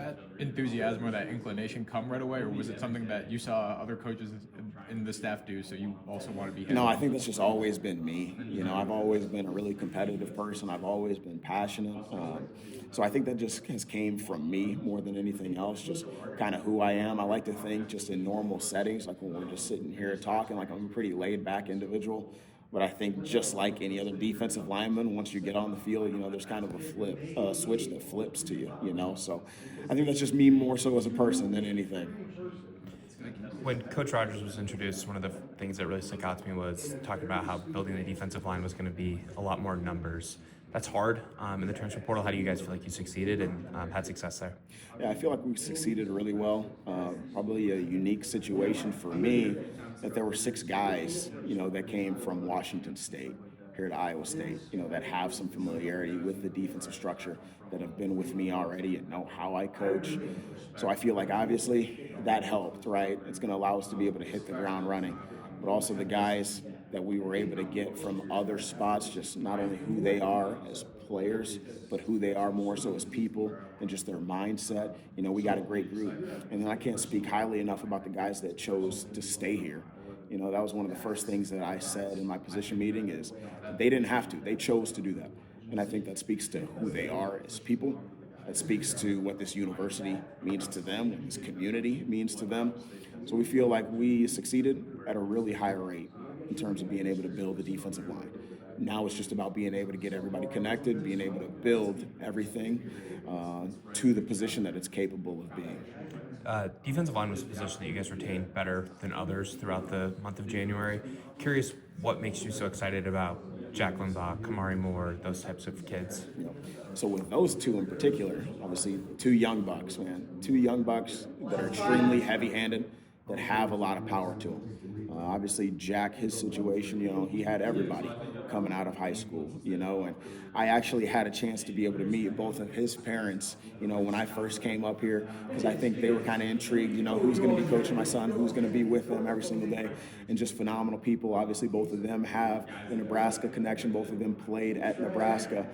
that enthusiasm or that inclination come right away, or was it something that you saw other coaches in the staff do, so you also want to be No, I hands-on? think that's just always been me. I've always been a really competitive person. I've always been passionate. So I think that just has came from me more than anything else, just kind of who I am. I like to think just in normal settings, like when we're just sitting here talking, like I'm a pretty laid back individual. But I think just like any other defensive lineman, once you get on the field, there's kind of a switch that flips to you. So I think that's just me more so as a person than anything. When Coach Rogers was introduced, one of the things that really stuck out to me was talking about how building the defensive line was going to be a lot more numbers. That's hard in the transfer portal. How do you guys feel like you succeeded and had success there? Yeah, I feel like we succeeded really well. Probably a unique situation for me that there were 6 guys, that came from Washington State here to Iowa State, that have some familiarity with the defensive structure, that have been with me already and know how I coach. So I feel like obviously that helped, right? It's going to allow us to be able to hit the ground running, but also the guys that we were able to get from other spots, just not only who they are as players, but who they are more so as people and just their mindset. We got a great group. And then I can't speak highly enough about the guys that chose to stay here. That was one of the first things that I said in my position meeting is they didn't have to. They chose to do that. And I think that speaks to who they are as people. That speaks to what this university means to them, what this community means to them. So we feel like we succeeded at a really high rate in terms of being able to build the defensive line. Now it's just about being able to get everybody connected, being able to build everything to the position that it's capable of being. Defensive line was a position that you guys retained better than others throughout the month of January. Curious what makes you so excited about Jalon Bibbs, Kamari Moore, those types of kids? So with those 2 in particular, obviously 2 young bucks, man. 2 young bucks that are extremely heavy-handed, that have a lot of power to them. Obviously, Jack, his situation, he had everybody coming out of high school, and I actually had a chance to be able to meet both of his parents, when I first came up here, because I think they were kind of intrigued, who's going to be coaching my son, who's going to be with him every single day, and just phenomenal people. Obviously, both of them have the Nebraska connection. Both of them played at Nebraska.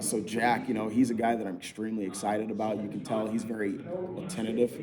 So Jack, he's a guy that I'm extremely excited about. You can tell he's very attentive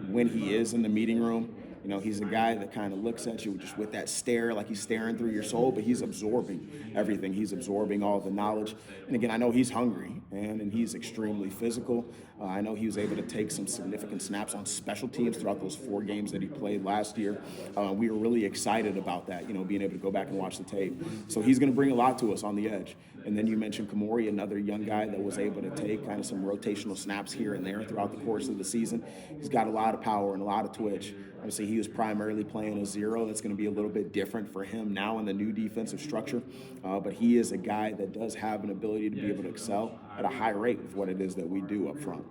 when he is in the meeting room. He's a guy that kind of looks at you just with that stare, like he's staring through your soul, but he's absorbing everything. He's absorbing all the knowledge. And again, I know he's hungry, and he's extremely physical. I know he was able to take some significant snaps on special teams throughout those 4 games that he played last year. We were really excited about that, being able to go back and watch the tape. So he's going to bring a lot to us on the edge. And then you mentioned Kamari, another young guy that was able to take kind of some rotational snaps here and there throughout the course of the season. He's got a lot of power and a lot of twitch. Obviously, he was primarily playing a 0. That's going to be a little bit different for him now in the new defensive structure. But he is a guy that does have an ability to be able to excel at a high rate with what it is that we do up front.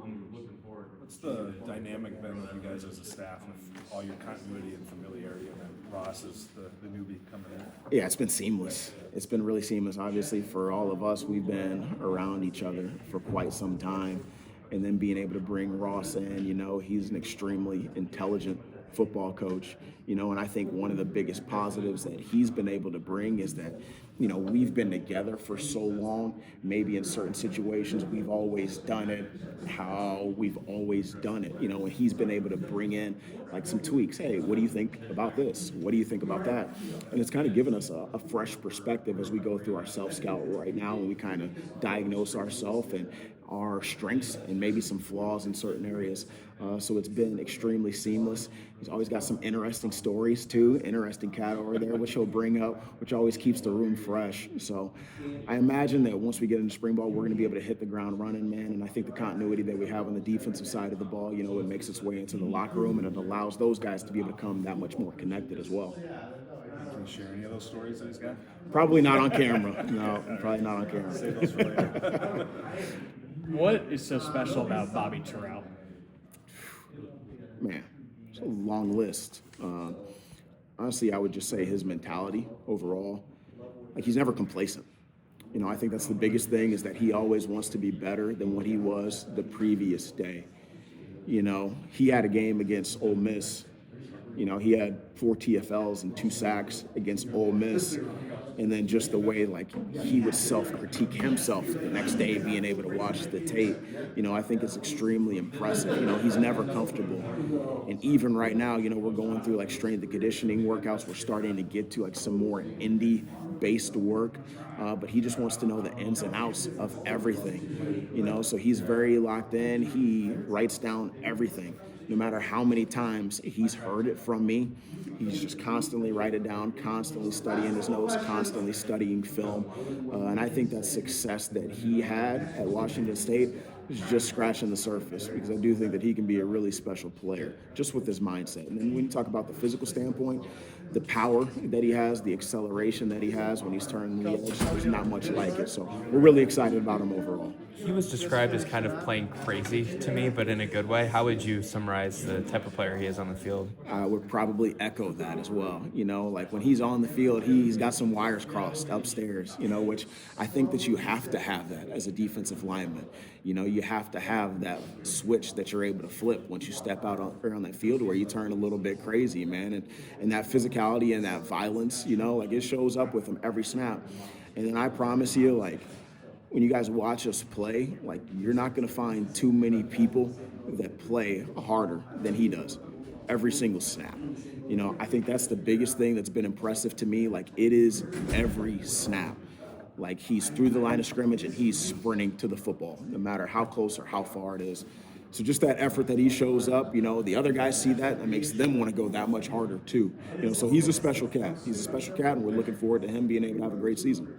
What's the dynamic been with you guys as a staff, with all your continuity and familiarity, and then Ross is the newbie coming in? Yeah, it's been seamless. It's been really seamless. Obviously, for all of us, we've been around each other for quite some time. And then being able to bring Ross in, he's an extremely intelligent football coach, and I think one of the biggest positives that he's been able to bring is that, we've been together for so long. Maybe in certain situations we've always done it how we've always done it, and he's been able to bring in like some tweaks. Hey, what do you think about this? What do you think about that? And it's kind of given us a fresh perspective as we go through our self-scout right now, and we kind of diagnose ourselves and our strengths and maybe some flaws in certain areas. So it's been extremely seamless. He's always got some interesting stories too, interesting cat over there, which he'll bring up, which always keeps the room fresh. So I imagine that once we get into spring ball, we're going to be able to hit the ground running, man. And I think the continuity that we have on the defensive side of the ball, it makes its way into the locker room, and it allows those guys to be able to come that much more connected as well. Can you share any of those stories that he's got? Probably not on camera. No, probably not on camera. Save those for later. What is so special about Bobby Terrell? Man, it's a long list. Honestly, I would just say his mentality overall, like he's never complacent. I think that's the biggest thing, is that he always wants to be better than what he was the previous day. He had a game against Ole Miss You know, he had 4 TFLs and 2 sacks against Ole Miss. And then just the way, like, he would self-critique himself the next day, being able to watch the tape, you know, I think it's extremely impressive. You know, he's never comfortable. And even right now, you know, we're going through, like, strength and conditioning workouts. We're starting to get to, like, some more indie-based work. But he just wants to know the ins and outs of everything, you know, so he's very locked in. He writes down everything. No matter how many times he's heard it from me, he's just constantly write it down, constantly studying his notes, constantly studying film. And I think that success that he had at Washington State is just scratching the surface, because I do think that he can be a really special player just with his mindset. And then when you talk about the physical standpoint, the power that he has, the acceleration that he has when he's turning the edge, there's not much like it. So we're really excited about him overall. He was described as kind of playing crazy to me, but in a good way. How would you summarize the type of player he is on the field? I would probably echo that as well. You know, like when he's on the field, he's got some wires crossed upstairs, you know, which I think that you have to have that as a defensive lineman. You know, you have to have that switch that you're able to flip once you step out on that field, where you turn a little bit crazy, man. And that physicality and that violence, you know, like it shows up with him every snap. And then I promise you, like, when you guys watch us play, like, you're not going to find too many people that play harder than he does every single snap. You know, I think that's the biggest thing that's been impressive to me. Like, it is every snap. Like, he's through the line of scrimmage and he's sprinting to the football, no matter how close or how far it is. So just that effort that he shows up, you know, the other guys see that, that makes them want to go that much harder too. You know, so he's a special cat. He's a special cat, and we're looking forward to him being able to have a great season.